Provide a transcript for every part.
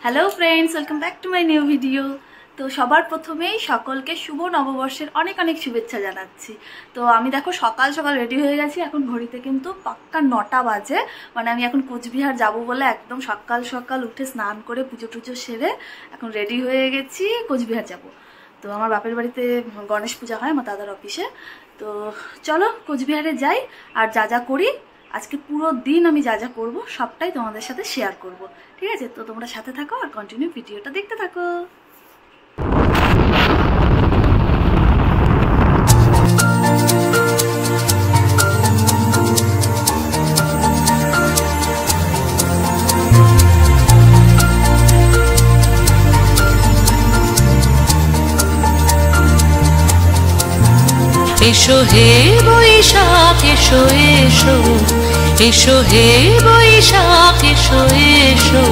Hello friends, welcome back to my new video. তো সবার প্রথমেই সকলকে শুভ নববর্ষের অনেক অনেক শুভেচ্ছা জানাচ্ছি। তো আমি দেখো সকাল সকাল রেডি হয়ে গেছি, এখন ঘড়িতে কিন্তু পাক্কা 9টা বাজে। মানে আমি এখন কোচবিহার যাব বলে একদম সকাল সকাল উঠে স্নান করে পুজো টুজো সেরে এখন রেডি হয়ে গেছি, কোচবিহার যাব। তো আমার বাপের বাড়িতে গণেশ পূজা হয় আমার দাদার অফিসে। তো চলো কোচবিহারে যাই, আর যা যা করি আজকে পুরো দিন আমি যা যা করবো সবটাই তোমাদের সাথে শেয়ার করব। ঠিক আছে, তো তোমরা সাথে থাকো আর কন্টিনিউ ভিডিওটা দেখতে থাকো। এসো হে বৈশাখ এসো এসো, এসো হে বৈশাখ এসো এসো।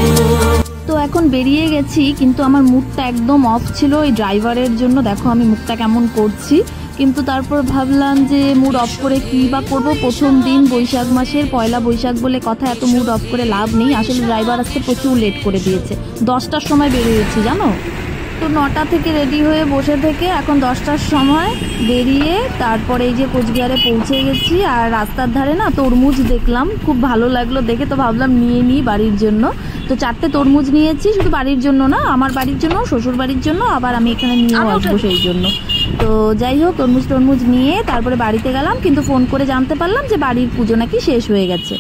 তো এখন বেরিয়ে গেছি, কিন্তু আমার মুডটা একদম অফ ছিল এই ড্রাইভারের জন্য। দেখো আমি মুডটা কেমন করছি, কিন্তু তারপর ভাবলাম যে মুড অফ করে কী বা করবো। প্রথম দিন বৈশাখ মাসের পয়লা বৈশাখ বলে কথা, এত মুড অফ করে লাভ নেই। আসলে ড্রাইভার আজকে প্রচুর লেট করে দিয়েছে, 10টার সময় বেরিয়েছি জানো। তো 9টা থেকে রেডি হয়ে বসে থেকে এখন 10টার সময় বেরিয়ে তারপরে এই যে কোচবিহারে পৌঁছে গেছি। আর রাস্তার ধারে না তরমুজ দেখলাম, খুব ভালো লাগলো দেখে, তো ভাবলাম নিয়ে নিই বাড়ির জন্য। তো 4টে তরমুজ নিয়েছি, শুধু বাড়ির জন্য না, আমার বাড়ির জন্য, শ্বশুর বাড়ির জন্য, আবার আমি এখানে নিয়েও আসবো সেই জন্য। তো যাই হোক, তরমুজ নিয়ে তারপরে বাড়িতে গেলাম, কিন্তু ফোন করে জানতে পারলাম যে বাড়ির পুজো নাকি শেষ হয়ে গেছে।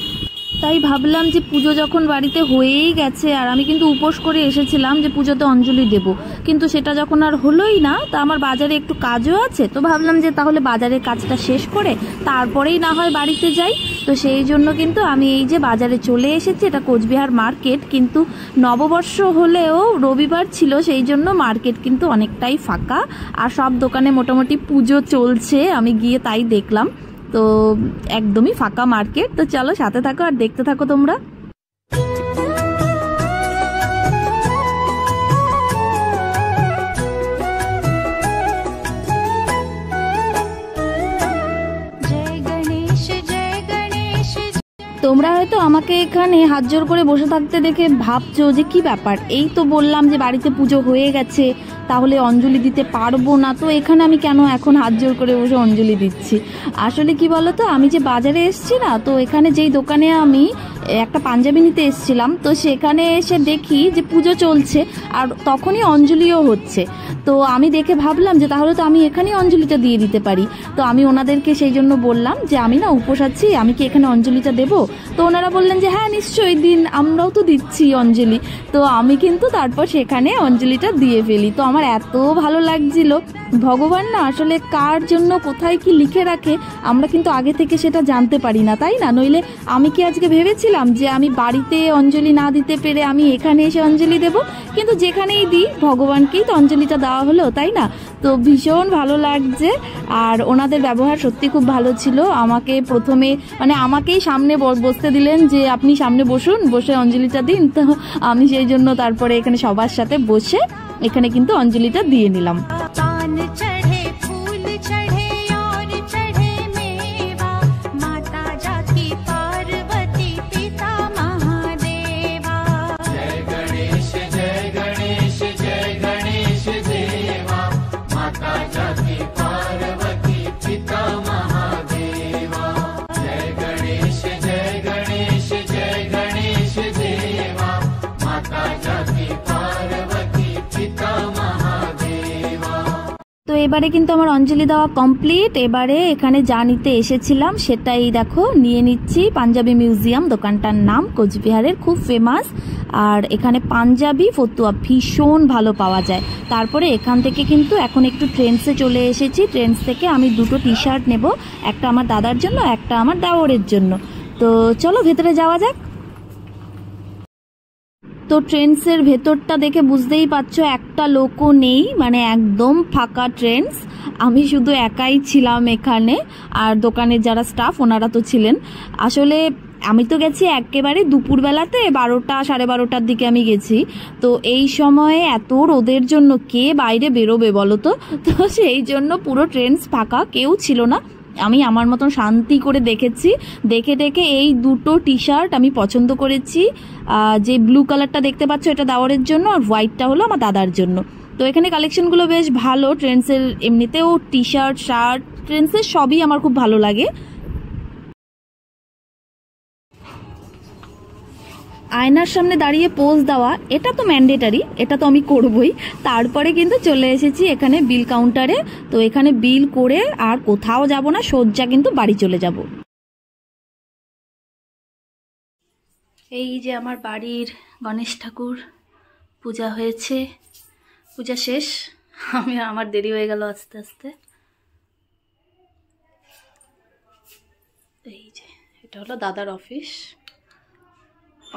তাই ভাবলাম যে পুজো যখন বাড়িতে হয়েই গেছে, আর আমি কিন্তু উপোস করে এসেছিলাম যে পুজোতে অঞ্জলি দেব, কিন্তু সেটা যখন আর হলোই না, তা আমার বাজারে একটু কাজও আছে। তো ভাবলাম যে তাহলে বাজারের কাজটা শেষ করে তারপরেই না হয় বাড়িতে যাই। তো সেই জন্য কিন্তু আমি এই যে বাজারে চলে এসেছি। এটা কোচবিহার মার্কেট, কিন্তু নববর্ষ হলেও রবিবার ছিল, সেই জন্য মার্কেট কিন্তু অনেকটাই ফাঁকা, আর সব দোকানে মোটামুটি পুজো চলছে। আমি গিয়ে তাই দেখলাম, তো একদমই ফাঁকা মার্কেট। তো চলো সাথে থাকো আর দেখতে থাকো তোমরা। তোমরা হয়তো আমাকে এখানে হাত জোর করে বসে থাকতে দেখে ভাবছো যে কি ব্যাপার, এই তো বললাম যে বাড়িতে পুজো হয়ে গেছে, তাহলে অঞ্জলি দিতে পারবো না, তো এখানে আমি কেন এখন হাত জোর করে বসে অঞ্জলি দিচ্ছি। আসলে কি বলো তো, আমি যে বাজারে এসছি না, তো এখানে যেই দোকানে আমি একটা পাঞ্জাবি নিতে এসছিলাম, তো সেখানে এসে দেখি যে পুজো চলছে আর তখনই অঞ্জলিও হচ্ছে। তো আমি দেখে ভাবলাম যে তাহলে তো আমি এখানেই অঞ্জলিটা দিয়ে দিতে পারি। তো আমি ওনাদেরকে সেই জন্য বললাম যে আমি না উপোস আছি, আমি কি এখানে অঞ্জলিটা দেবো? তো ওনারা বললেন যে হ্যাঁ নিশ্চয়ই দিন, আমরাও তো দিচ্ছি অঞ্জলি। তো আমি কিন্তু তারপর সেখানে অঞ্জলিটা দিয়ে ফেলি। তো আমার এত ভালো লাগছিল। ভগবান না আসলে কার জন্য কোথায় কি লিখে রাখে আমরা কিন্তু আগে থেকে সেটা জানতে পারি না, তাই না? নইলে আমি কি আজকে ভেবেছিলাম যে আমি বাড়িতে অঞ্জলি না দিতে পেরে আমি এখানে এসে অঞ্জলি দেব? কিন্তু যেখানেই দিই ভগবানকেই তো অঞ্জলিটা দেওয়া হলো, তাই না? তো ভীষণ ভালো লাগছে। আর ওনাদের ব্যবহার সত্যি খুব ভালো ছিল। আমাকে প্রথমে মানে আমাকেই সামনে বসতে দিলেন যে আপনি সামনে বসুন, বসে অঞ্জলিটা দিন। তো আমি সেই জন্য তারপরে এখানে সবার সাথে বসে এখানে কিন্তু অঞ্জলিটা দিয়ে নিলাম। তো এবারে কিন্তু আমার অঞ্জলি দেওয়া কমপ্লিট। এবারে এখানে যা নিতে এসেছিলাম সেটাই দেখো নিয়ে নিচ্ছি। পাঞ্জাবি মিউজিয়াম দোকানটার নাম, কোচবিহারের খুব ফেমাস। আর এখানে পাঞ্জাবি ফতুয়া ভীষণ ভালো পাওয়া যায়। তারপরে এখান থেকে কিন্তু এখন একটু ট্রেন্ডসে চলে এসেছি। ট্রেন্ডস থেকে আমি 2টো টি শার্ট নেব, একটা আমার দাদার জন্য, একটা আমার দেওরের জন্য। তো চলো ভেতরে যাওয়া যাক। তো ট্রেন্ডসের ভেতরটা দেখে বুঝতেই পারছো একটা লোকও নেই, মানে একদম ফাঁকা ট্রেন্ডস। আমি শুধু একাই ছিলাম এখানে, আর দোকানের যারা স্টাফ ওনারা তো ছিলেন। আসলে আমি তো গেছি একেবারে দুপুরবেলাতে, 12টা সাড়ে 12টার দিকে আমি গেছি। তো এই সময়ে এত রোদের জন্য কে বাইরে বেরোবে বলো তো? তো সেই জন্য পুরো ট্রেন্ডস ফাঁকা, কেউ ছিল না। আমি আমার মতন শান্তি করে দেখেছি, দেখে এই দুটো টি শার্ট আমি পছন্দ করেছি। যে ব্লু কালারটা দেখতে পাচ্ছ এটা দেওয়ারের জন্য, আর হোয়াইটটা হলো আমার দাদার জন্য। তো এখানে কালেকশনগুলো বেশ ভালো, ট্রেন্ডসের এমনিতেও টি শার্ট শার্ট ট্রেন্ডসের সবই আমার খুব ভালো লাগে। আয়নার সামনে দাঁড়িয়ে পোজ দেওয়া এটা তো ম্যান্ডেটারি, এটা তো আমি করবই। তারপরে কিন্তু চলে এসেছি এখানে বিল কাউন্টারে। তো এখানে বিল করে আর কোথাও যাব না, সোজা কিন্তু বাড়ি চলে যাব। এই যে আমার বাড়ির গণেশ ঠাকুর পূজা হয়েছে, পূজা শেষ। আমার দেরি হয়ে গেল আস্তে আস্তে। এই যে এটা হলো দাদার অফিস,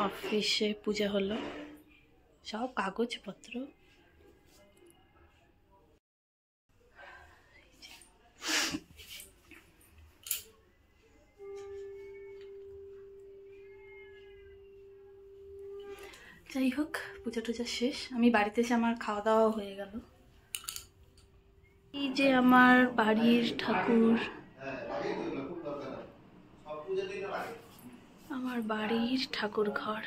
অফিসে পূজা হলো, সব কাগজপত্র। যাই হোক, পূজা টুজা শেষ, আমি বাড়িতে এসে আমার খাওয়া দাওয়া হয়ে গেল। এই যে আমার বাড়ির ঠাকুর, আমার বাড়ির ঠাকুর ঘর।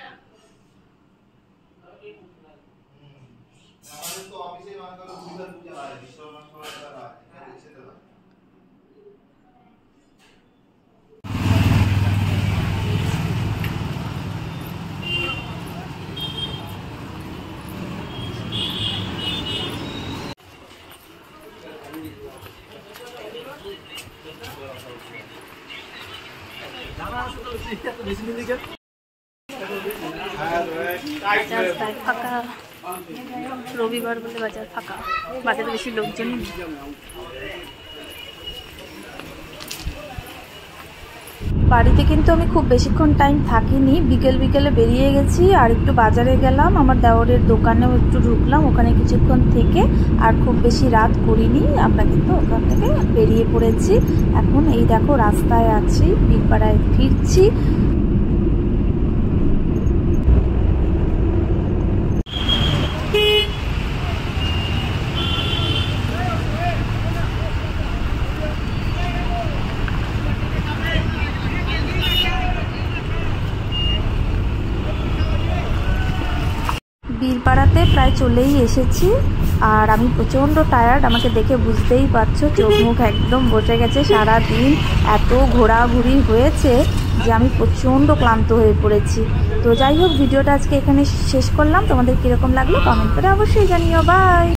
ফাঁকা, রবিবার বলে বাজার ফাঁকা, বাজারে বেশি লোকজনই নেই। বাড়িতে কিন্তু আমি খুব বেশিক্ষণ টাইম থাকিনি, বিকেলে বেরিয়ে গেছি, আর একটু বাজারে গেলাম, আমার দেওরের দোকানেও একটু ঢুকলাম, ওখানে কিছুক্ষণ থেকে আর খুব বেশি রাত করিনি। আমরা কিন্তু ওখান থেকে বেরিয়ে পড়েছি। এখন এই দেখো রাস্তায় আছি, বিলপাড়ায় ফিরছি। বিলপাড়াতে প্রায় চলেই এসেছি, আর আমি প্রচণ্ড টায়ার্ড, আমাকে দেখে বুঝতেই পারছো, চোখ মুখ একদম বসে গেছে। সারা দিন এত ঘোরাঘুরি হয়েছে যে আমি প্রচণ্ড ক্লান্ত হয়ে পড়েছি। তো যাই হোক, ভিডিওটা আজকে এখানে শেষ করলাম। তোমাদের কীরকম লাগলো কমেন্ট করে অবশ্যই জানিও। বাই।